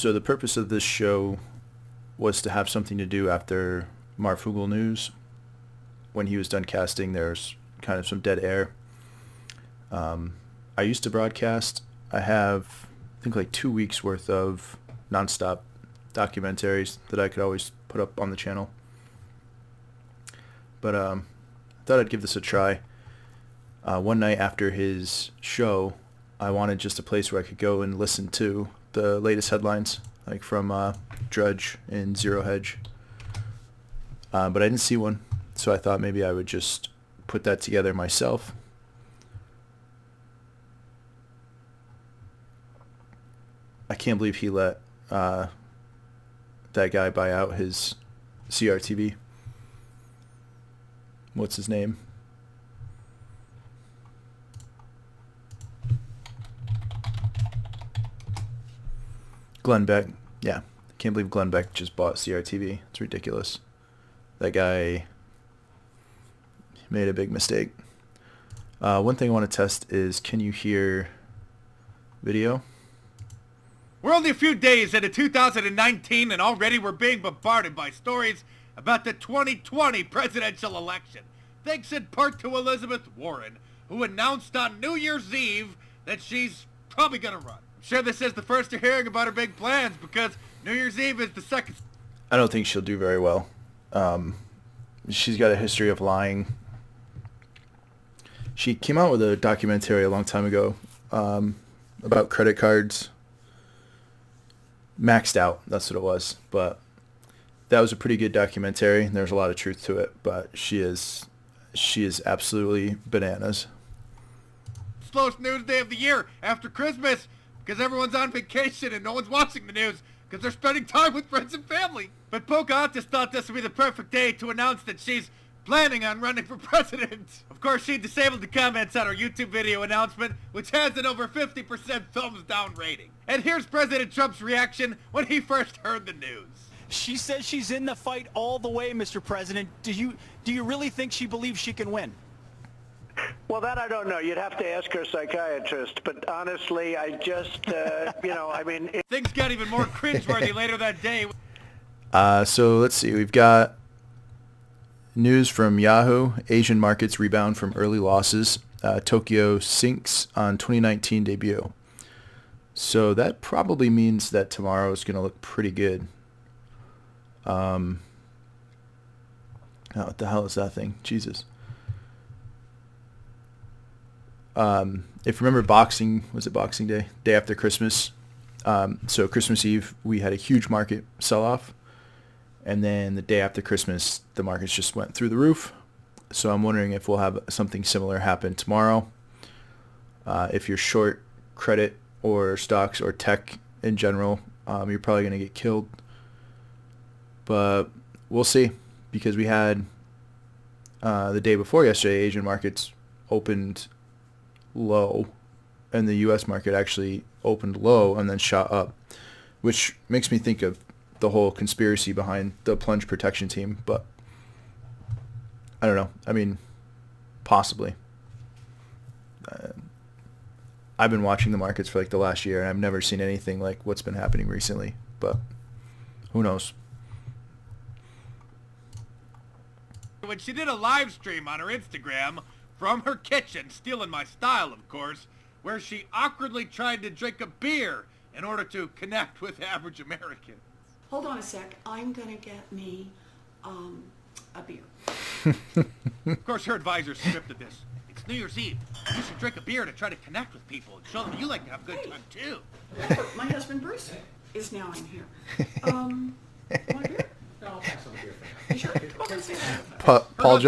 So the purpose of this show was to have something to do after Marfugel News. When he was done casting, there's kind of some dead air. I used to broadcast. I have, I think, like 2 weeks worth of nonstop documentaries that I could always put up on the channel. But I thought I'd give this a try. One night after his show, I wanted just a place where I could go and listen to the latest headlines, like from Drudge and Zero Hedge. But I didn't see one, so I thought maybe I would just put that together myself. I can't believe he let that guy buy out his CRTV. What's his name? Glenn Beck. Yeah. I can't believe Glenn Beck just bought CRTV. It's ridiculous. That guy made a big mistake. One thing I want to test is, can you hear video? We're only a few days into 2019 and already we're being bombarded by stories about the 2020 presidential election. Thanks in part to Elizabeth Warren, who announced on New Year's Eve that she's probably gonna run. I'm sure this is the first you're hearing about her big plans because New Year's Eve is the second. I don't think she'll do very well. She's got a history of lying. She came out with a documentary a long time ago about credit cards. Maxed Out, that's what it was. But that was a pretty good documentary. There's a lot of truth to it, but she is absolutely bananas. Slowest news day of the year after Christmas because everyone's on vacation and no one's watching the news because they're spending time with friends and family. But Pocahontas thought this would be the perfect day to announce that she's planning on running for president. Of course, she disabled the comments on her YouTube video announcement, which has an over 50% thumbs down rating. And here's President Trump's reaction when he first heard the news. She says she's in the fight all the way, Mr. President. Do you really think she believes she can win? Well, that I don't know. You'd have to ask her psychiatrist. But honestly, I just, I mean... Things got even more cringeworthy later that day. So let's see. We've got news from Yahoo. Asian markets rebound from early losses. Tokyo sinks on 2019 debut. So that probably means that tomorrow is going to look pretty good. Oh, what the hell is that thing? Jesus. If you remember was it Boxing Day? Day after Christmas. So Christmas Eve, we had a huge market sell-off. And then the day after Christmas, the markets just went through the roof. So I'm wondering if we'll have something similar happen tomorrow. If you're short credit or stocks or tech in general, you're probably going to get killed. But we'll see, because we had the day before yesterday, Asian markets opened low, and the U.S. market actually opened low and then shot up, which makes me think of the whole conspiracy behind the plunge protection team. But I don't know. I mean, possibly. I've been watching the markets for like the last year, and I've never seen anything like what's been happening recently. But who knows? When she did a live stream on her Instagram from her kitchen, stealing my style, of course, where she awkwardly tried to drink a beer in order to connect with average Americans. Hold on a sec. I'm gonna get me a beer. Of course, her advisor scripted this. It's New Year's Eve. You should drink a beer to try to connect with people and show them you like to have a good time too. My husband Bruce is now in here. Want a beer? No, I'll pass on the beer for now. Sure. Okay, say that. Paul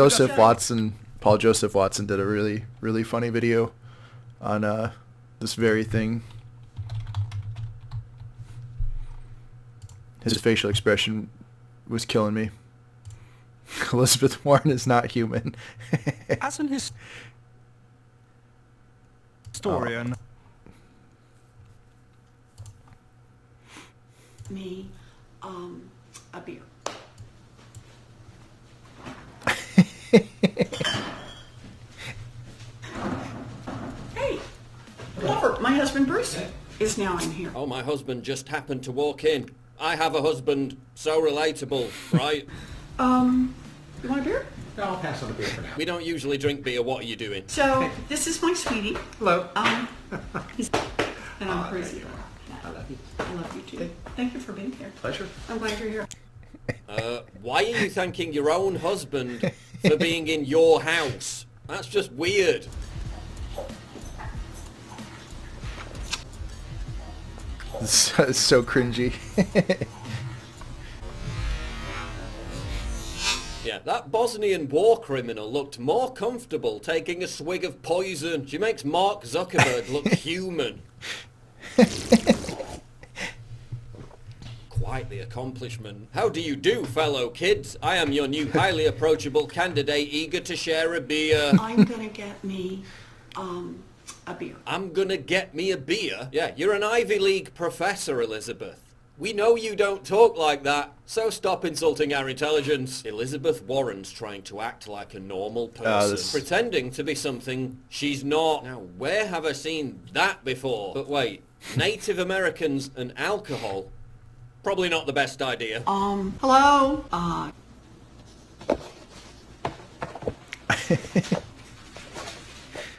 Joseph Watson did a really, really funny video on this very thing. His facial expression was killing me. Elizabeth Warren is not human. As an historian. Me a beer. Hey, Glover, my husband Bruce is now now in here. Oh, my husband just happened to walk in. I have a husband. So relatable, right? You want a beer? No, I'll pass on the beer for now. We don't usually drink beer. What are you doing? So, this is my sweetie. Hello. He's, and I'm crazy about I love you. I love you too. Thank you for being here. Pleasure. I'm glad you're here. Why are you thanking your own husband for being in your house? That's just weird. It's so cringy. Yeah, that Bosnian war criminal looked more comfortable taking a swig of poison. She makes Mark Zuckerberg look human. Quite the accomplishment. How do you do, fellow kids? I am your new highly approachable candidate eager to share a beer. I'm gonna get me, a beer. I'm gonna get me a beer? Yeah, you're an Ivy League professor, Elizabeth. We know you don't talk like that, so stop insulting our intelligence. Elizabeth Warren's trying to act like a normal person, pretending to be something she's not. Now, where have I seen that before? But wait, Native Americans and alcohol? Probably not the best idea. Hello?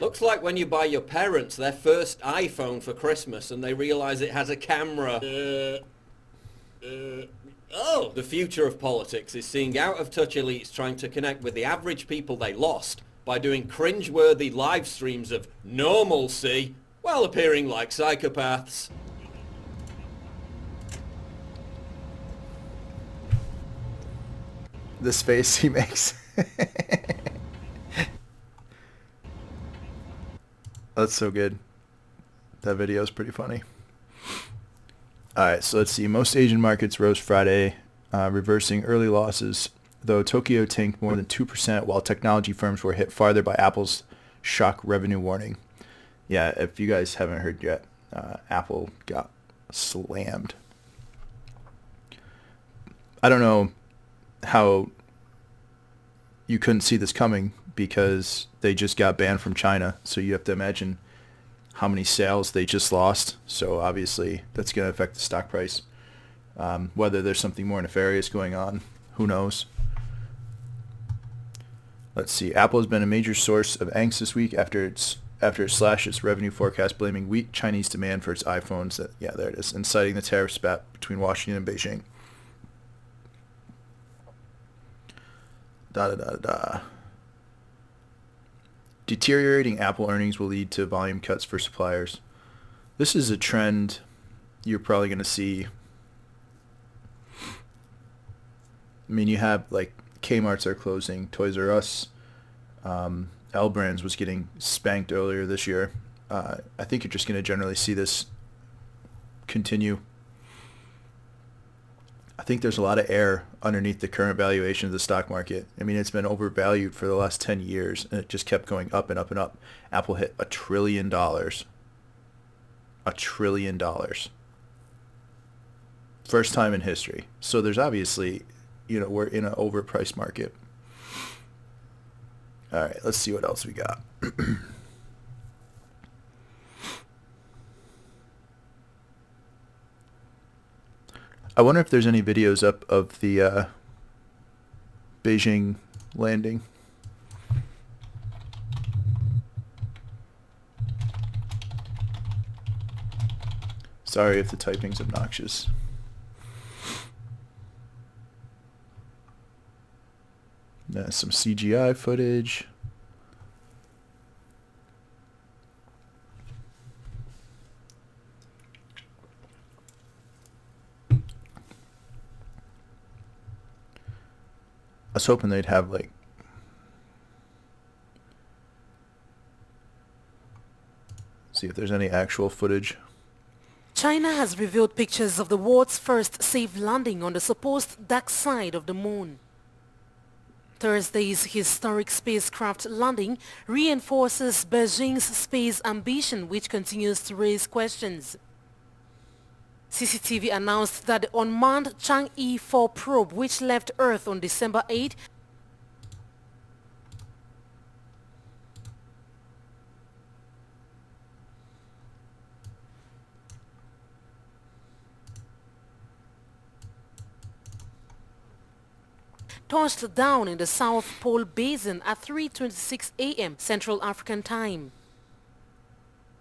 Looks like when you buy your parents their first iPhone for Christmas and they realize it has a camera. Oh! The future of politics is seeing out-of-touch elites trying to connect with the average people they lost by doing cringe-worthy live streams of normalcy while appearing like psychopaths. This face he makes. That's so good. That video is pretty funny. Alright, so let's see. Most Asian markets rose Friday, reversing early losses, though Tokyo tanked more than 2%, while technology firms were hit farther by Apple's shock revenue warning. Yeah, if you guys haven't heard yet, Apple got slammed. I don't know how you couldn't see this coming because they just got banned from China, so you have to imagine how many sales they just lost. So obviously that's going to affect the stock price. Whether there's something more nefarious going on, who knows? Let's see. Apple has been a major source of angst this week after it slashed its revenue forecast, blaming weak Chinese demand for its iPhones. Yeah, there it is, and citing the tariff spat between Washington and Beijing. Deteriorating Apple earnings will lead to volume cuts for suppliers. This is a trend you're probably going to see. I mean, you have like Kmart's are closing, Toys R Us, L Brands was getting spanked earlier this year. I think you're just going to generally see this continue. I think there's a lot of air underneath the current valuation of the stock market. I mean, it's been overvalued for the last 10 years, and it just kept going up and up and up. Apple hit $1 trillion. $1 trillion. First time in history. So there's obviously, we're in an overpriced market. All right, let's see what else we got. I wonder if there's any videos up of the Beijing landing. Sorry if the typing's obnoxious. Some CGI footage. I was hoping they'd have see if there's any actual footage. China has revealed pictures of the world's first safe landing on the supposed dark side of the moon. Thursday's historic spacecraft landing reinforces Beijing's space ambition, which continues to raise questions. CCTV announced that the unmanned Chang'e 4 probe, which left Earth on December 8, touched down in the South Pole Basin at 3:26 a.m. Central African Time.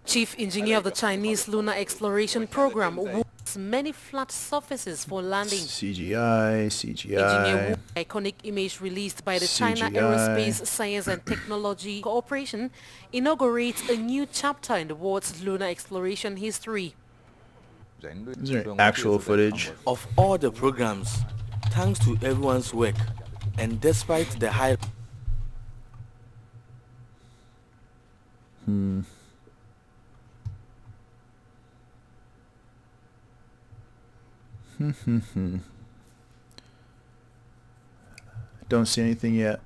Chief engineer of the Chinese lunar exploration program warns many flat surfaces for landing. CGI. Engineer Wu, iconic image released by the China CGI. Aerospace Science and Technology Corporation, inaugurates a new chapter in the world's lunar exploration history. Is there actual footage? Of all the programs, thanks to everyone's work, and despite the high... Don't see anything yet.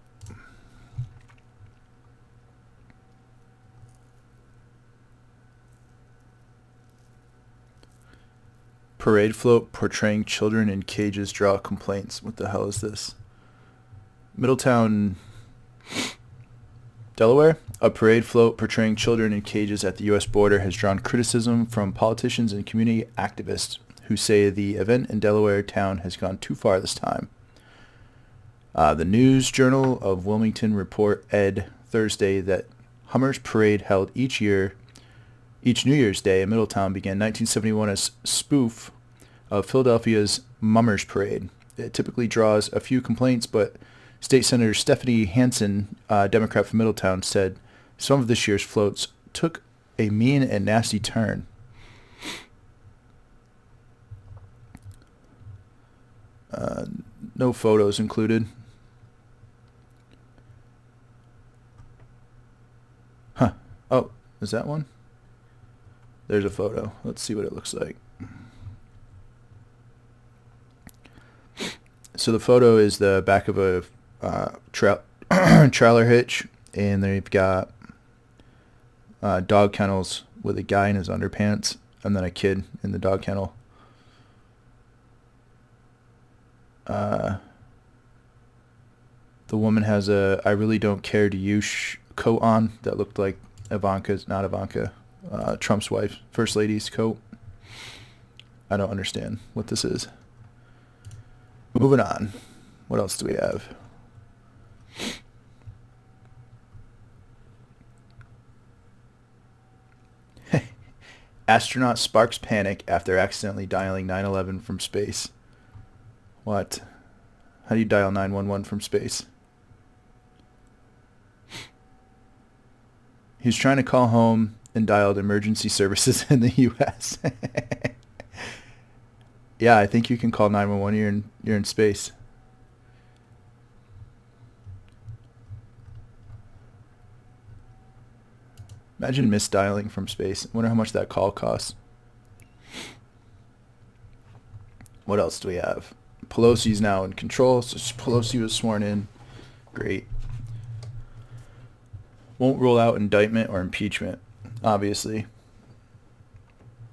Parade float portraying children in cages draw complaints. What the hell is this? Middletown, Delaware? A parade float portraying children in cages at the U.S. border has drawn criticism from politicians and community activists who say the event in Delaware town has gone too far this time. The News Journal of Wilmington report Thursday that Hummer's Parade held each New Year's Day in Middletown began 1971 as spoof of Philadelphia's Mummers Parade. It typically draws a few complaints, but State Senator Stephanie Hansen, Democrat from Middletown, said some of this year's floats took a mean and nasty turn. No photos included. Huh. Oh, is that one? There's a photo. Let's see what it looks like. So the photo is the back of a trailer hitch, and they've got dog kennels with a guy in his underpants and then a kid in the dog kennel. The woman has a "I really don't care to you" coat on that looked like Trump's wife, First Lady's coat. I don't understand what this is. Moving on. What else do we have? Astronaut sparks panic after accidentally dialing 911 from space. What? How do you dial 911 from space? He was trying to call home and dialed emergency services in the U.S. Yeah, I think you can call 911. You're in space. Imagine misdialing from space. I wonder how much that call costs. What else do we have? Pelosi's now in control. So Pelosi was sworn in. Great. Won't rule out indictment or impeachment, obviously.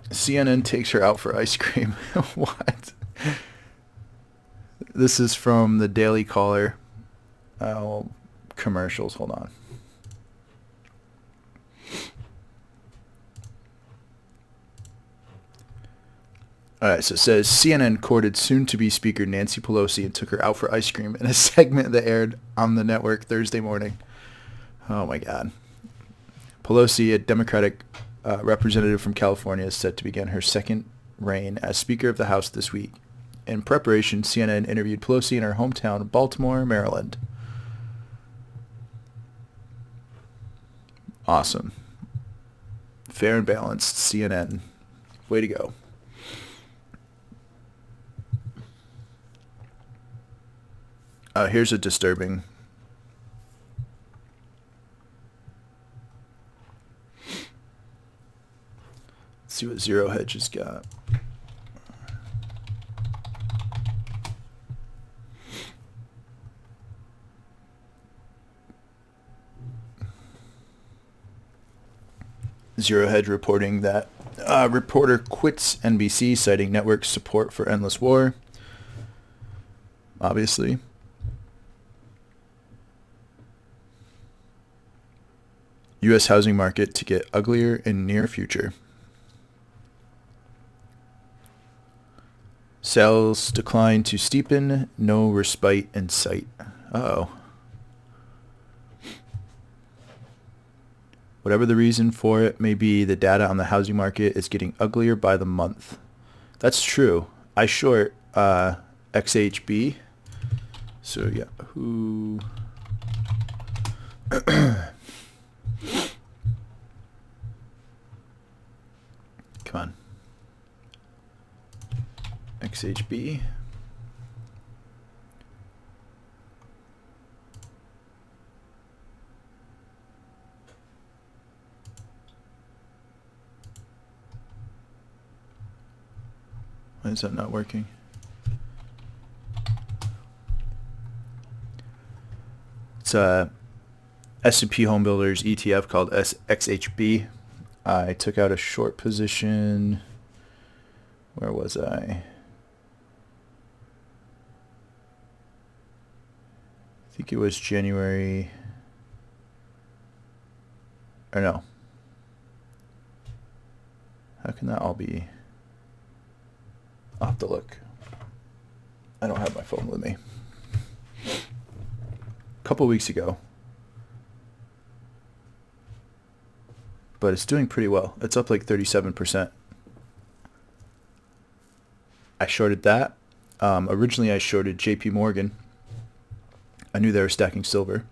CNN takes her out for ice cream. What? This is from the Daily Caller. Oh, commercials. Hold on. All right, so it says CNN courted soon-to-be Speaker Nancy Pelosi and took her out for ice cream in a segment that aired on the network Thursday morning. Oh, my God. Pelosi, a Democratic representative from California, is set to begin her second reign as Speaker of the House this week. In preparation, CNN interviewed Pelosi in her hometown, Baltimore, Maryland. Awesome. Fair and balanced, CNN. Way to go. Here's a disturbing. Let's see what Zero Hedge has got. Zero Hedge reporting that reporter quits NBC citing network support for endless war. Obviously. U.S. housing market to get uglier in near future. Sales decline to steepen, no respite in sight. Uh-oh. Whatever the reason for it may be, the data on the housing market is getting uglier by the month. That's true. I short XHB. So yeah, who... Come on. XHB. Why is that not working? It's a S&P Home Builders ETF called XHB. I took out a short position. Where was I? I think it was January. Or no. How can that all be? I'll have to look. I don't have my phone with me. A couple weeks ago. But it's doing pretty well. It's up like 37%. I shorted that. Originally I shorted JP Morgan. I knew they were stacking silver.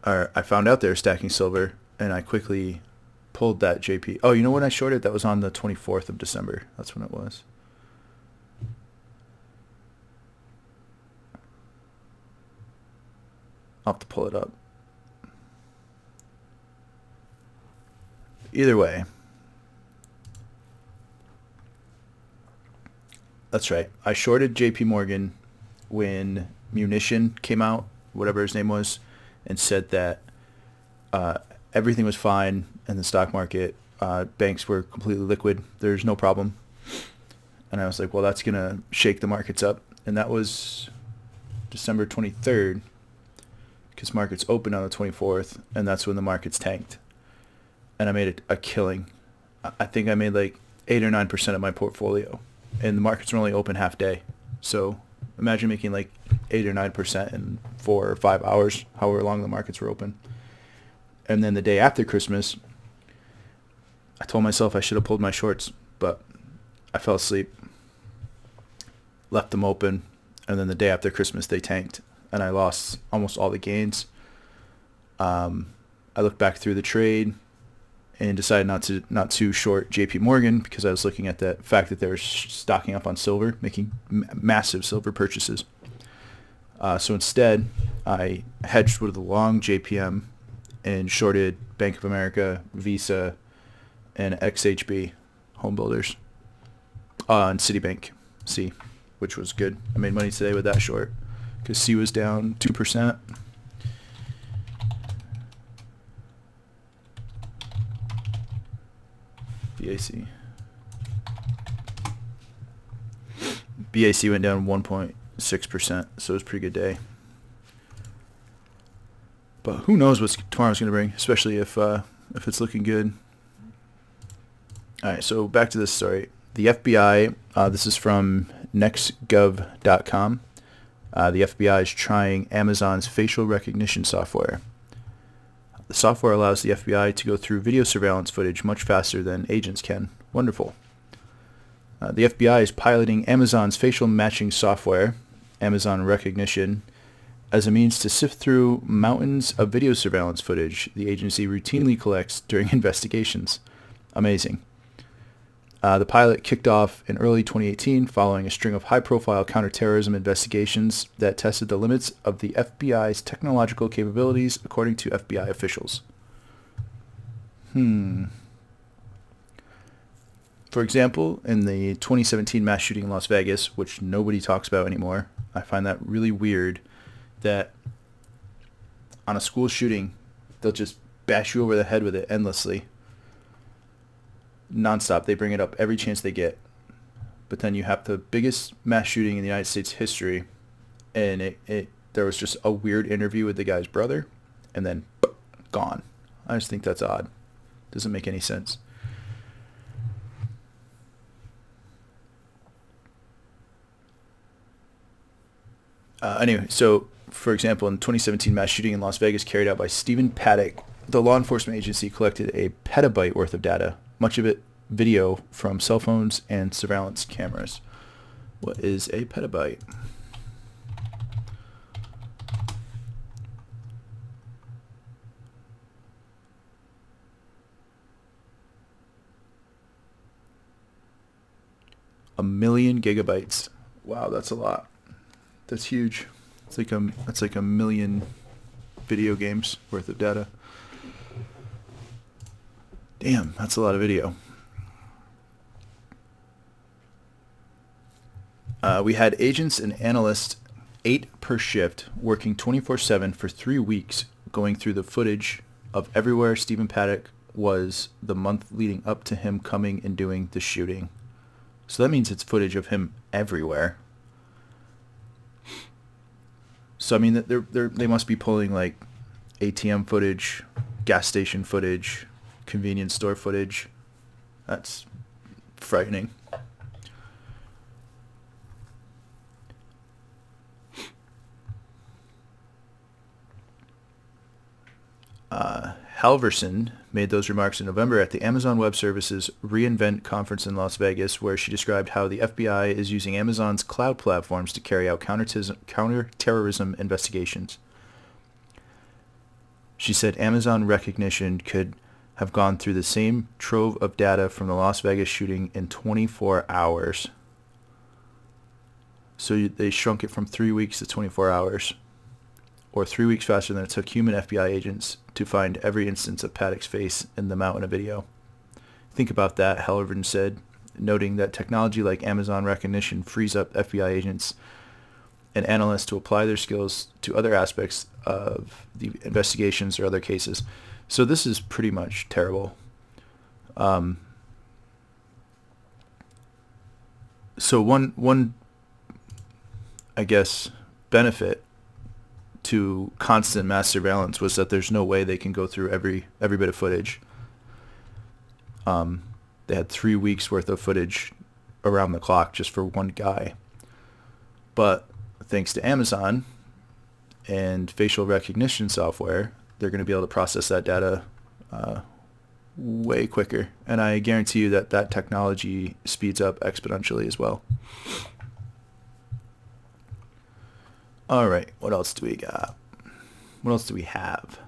Or I found out they were stacking silver, and I quickly pulled that JP. Oh, you know when I shorted? That was on the 24th of December. That's when it was. I'll have to pull it up. Either way. That's right. I shorted JP Morgan when Munition came out, whatever his name was, and said that everything was fine in the stock market. Banks were completely liquid. There's no problem. And I was like, well, that's going to shake the markets up. And that was December 23rd, because markets opened on the 24th, and that's when the markets tanked. And I made a killing. I think I made like 8 or 9% of my portfolio. And the markets were only open half day. So imagine making like 8 or 9% in 4 or 5 hours, however long the markets were open. And then the day after Christmas, I told myself I should have pulled my shorts, but I fell asleep, left them open, and then the day after Christmas they tanked, and I lost almost all the gains. I looked back through the trade and decided not to short JP Morgan because I was looking at the fact that they were stocking up on silver, making massive silver purchases. So instead, I hedged with the long JPM and shorted Bank of America, Visa, and XHB Home Builders, and Citibank C, which was good. I made money today with that short because C was down 2%. BAC went down 1.6%, so it was a pretty good day. But who knows what tomorrow's going to bring, especially if it's looking good. All right, so back to this story. The FBI, this is from nextgov.com. The FBI is trying Amazon's facial recognition software. The software allows the FBI to go through video surveillance footage much faster than agents can. Wonderful. The FBI is piloting Amazon's facial matching software, Amazon Recognition, as a means to sift through mountains of video surveillance footage the agency routinely collects during investigations. Amazing. The pilot kicked off in early 2018 following a string of high-profile counterterrorism investigations that tested the limits of the FBI's technological capabilities, according to FBI officials. For example, in the 2017 mass shooting in Las Vegas, which nobody talks about anymore, I find that really weird that on a school shooting, they'll just bash you over the head with it endlessly. Nonstop. They bring it up every chance they get. But then you have the biggest mass shooting in the United States history, and there was just a weird interview with the guy's brother, and then gone. I just think that's odd. Doesn't make any sense. Anyway, so for example, in the 2017 mass shooting in Las Vegas carried out by Stephen Paddock, the law enforcement agency collected a petabyte worth of data, much of it video from cell phones and surveillance cameras. What is a petabyte? A million gigabytes. Wow, that's a lot. That's huge. That's like a million video games worth of data. Damn, that's a lot of video. We had agents and analysts, 8 per shift, working 24/7 for 3 weeks, going through the footage of everywhere Stephen Paddock was the month leading up to him coming and doing the shooting. So that means it's footage of him everywhere. So I mean, they must be pulling like ATM footage, gas station footage, convenience store footage. That's frightening. Halverson made those remarks in November at the Amazon Web Services reInvent conference in Las Vegas, where she described how the FBI is using Amazon's cloud platforms to carry out counterterrorism investigations. She said Amazon Recognition could have gone through the same trove of data from the Las Vegas shooting in 24 hours. So they shrunk it from 3 weeks to 24 hours. Or 3 weeks faster than it took human FBI agents to find every instance of Paddock's face in the mountain of video. Think about that, Halverson said, noting that technology like Amazon Recognition frees up FBI agents and analysts to apply their skills to other aspects of the investigations or other cases. So this is pretty much terrible. So one, I guess, benefit to constant mass surveillance was that there's no way they can go through every bit of footage. They had 3 weeks worth of footage around the clock just for one guy. But thanks to Amazon and facial recognition software, they're going to be able to process that data way quicker. And I guarantee you that that technology speeds up exponentially as well. All right, what else do we got? What else do we have?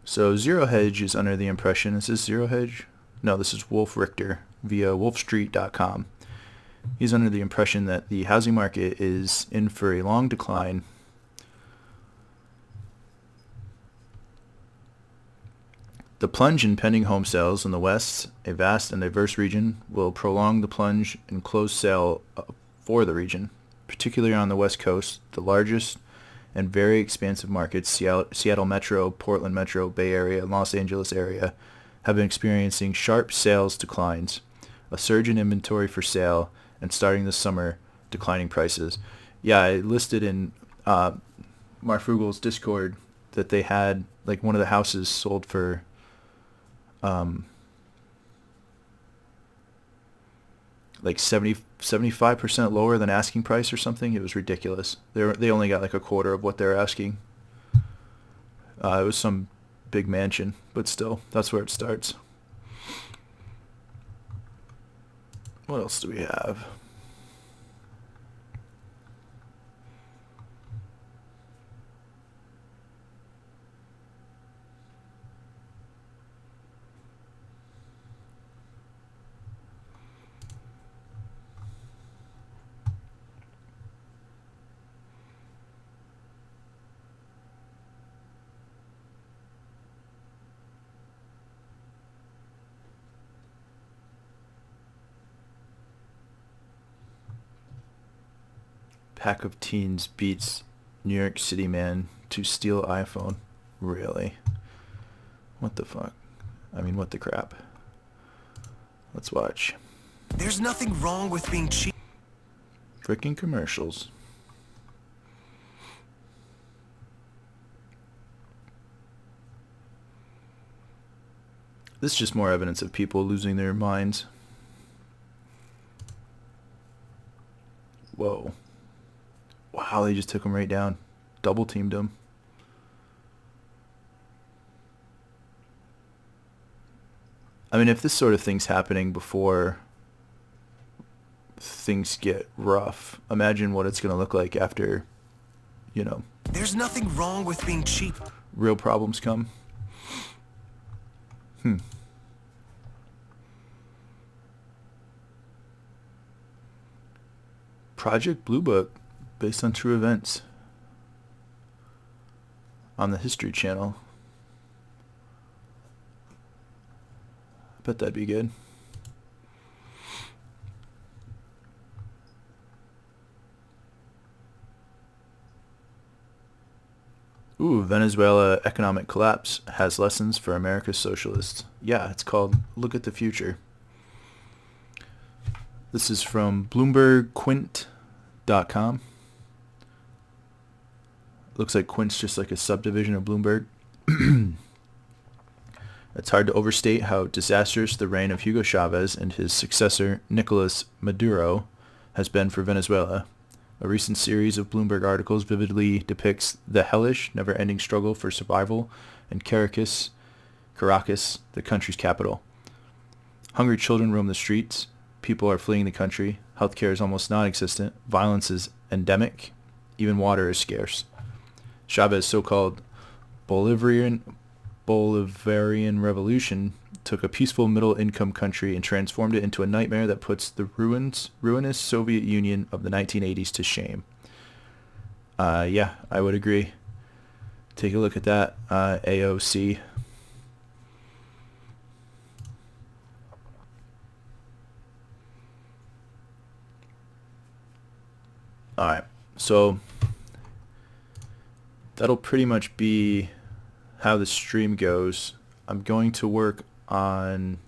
So Zero Hedge is under the impression, is this Zero Hedge? No, this is Wolf Richter via wolfstreet.com. He's under the impression that the housing market is in for a long decline. The plunge in pending home sales in the West, a vast and diverse region, will prolong the plunge in closed sale for the region, particularly on the West Coast. The largest and very expansive markets, Seattle Metro, Portland Metro, Bay Area, and Los Angeles area, have been experiencing sharp sales declines, a surge in inventory for sale, and starting this summer, declining prices. Yeah, I listed in Marfugel's Discord that they had, like, one of the houses sold for like 75% lower than asking price or something. It was ridiculous. They only got like a quarter of what they're asking. It was some big mansion, but still, that's where it starts. What else do we have? Pack of teens beats New York City man to steal iPhone. Really? What the fuck? I mean, what the crap? Let's watch. There's nothing wrong with being cheap. Freaking commercials. This is just more evidence of people losing their minds. Whoa. Wow, they just took him right down. Double teamed him. I mean, if this sort of thing's happening before things get rough, imagine what it's going to look like after, you know, There's nothing wrong with being cheap. real problems come. Project Blue Book, based on true events, on the History Channel. I bet that'd be good. Ooh, Venezuela economic collapse has lessons for America's socialists. Yeah, it's called Look at the Future. This is from BloombergQuint.com. Looks like Quint's just like a subdivision of Bloomberg. It's hard to overstate how disastrous the reign of Hugo Chavez and his successor, Nicolas Maduro, has been for Venezuela. A recent series of Bloomberg articles vividly depicts the hellish, never-ending struggle for survival in Caracas, the country's capital. Hungry children roam the streets. People are fleeing the country. Healthcare is almost non-existent. Violence is endemic. Even water is scarce. Chavez's so-called Bolivarian revolution took a peaceful middle-income country and transformed it into a nightmare that puts the ruinous Soviet Union of the 1980s to shame. Yeah, I would agree. Take a look at that, AOC. Alright, so that'll pretty much be how the stream goes. I'm going to work on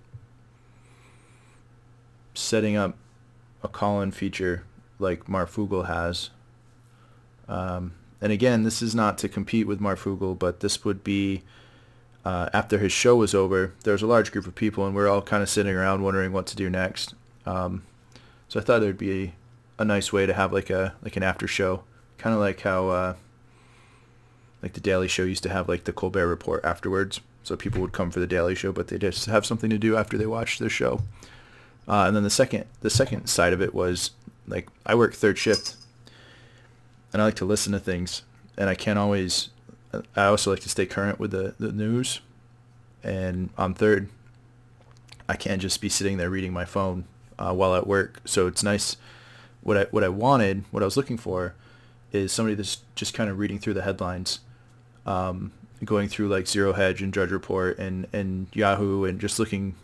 setting up a call-in feature like Marfugel has. And again, this is not to compete with Marfugel, but this would be after his show was over. There was a large group of people, and we're all kind of sitting around wondering what to do next. So I thought there'd be a nice way to have like an after show, kind of like how like the Daily Show used to have like the Colbert Report afterwards. So people would come for the Daily Show, but they just have something to do after they watch their show. And then the second side of it was like I work third shift, and I like to listen to things, and I can't always. I also like to stay current with the news, and on third, I can't just be sitting there reading my phone while at work. So it's nice. What I was looking for, is somebody that's just kind of reading through the headlines. Going through like Zero Hedge and Drudge Report and Yahoo and just looking,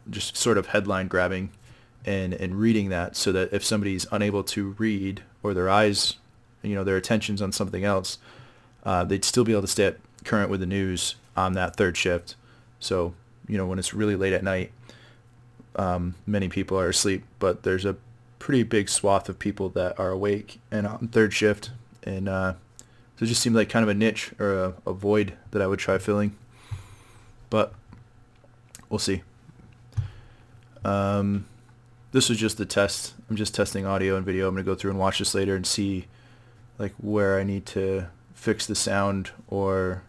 just sort of headline grabbing and reading that, so that if somebody's unable to read or their eyes, their attention's on something else, they'd still be able to stay current with the news on that third shift. So, when it's really late at night, many people are asleep, but there's a pretty big swath of people that are awake and on third shift. And so it just seemed like kind of a niche or a void that I would try filling. But we'll see. This was just the test. I'm just testing audio and video. I'm going to go through and watch this later and see like where I need to fix the sound or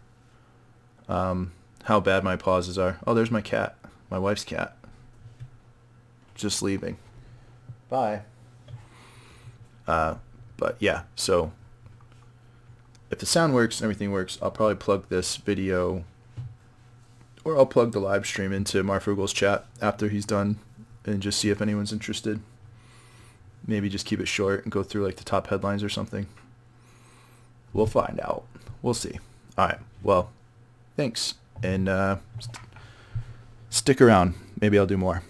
how bad my pauses are. Oh, there's my cat. My wife's cat. Just leaving. Bye. But yeah, so if the sound works and everything works, I'll probably plug this video, or I'll plug the live stream into Marfugel's chat after he's done and just see if anyone's interested. Maybe just keep it short and go through like the top headlines or something. We'll find out. We'll see. All right. Well, thanks. And stick around. Maybe I'll do more.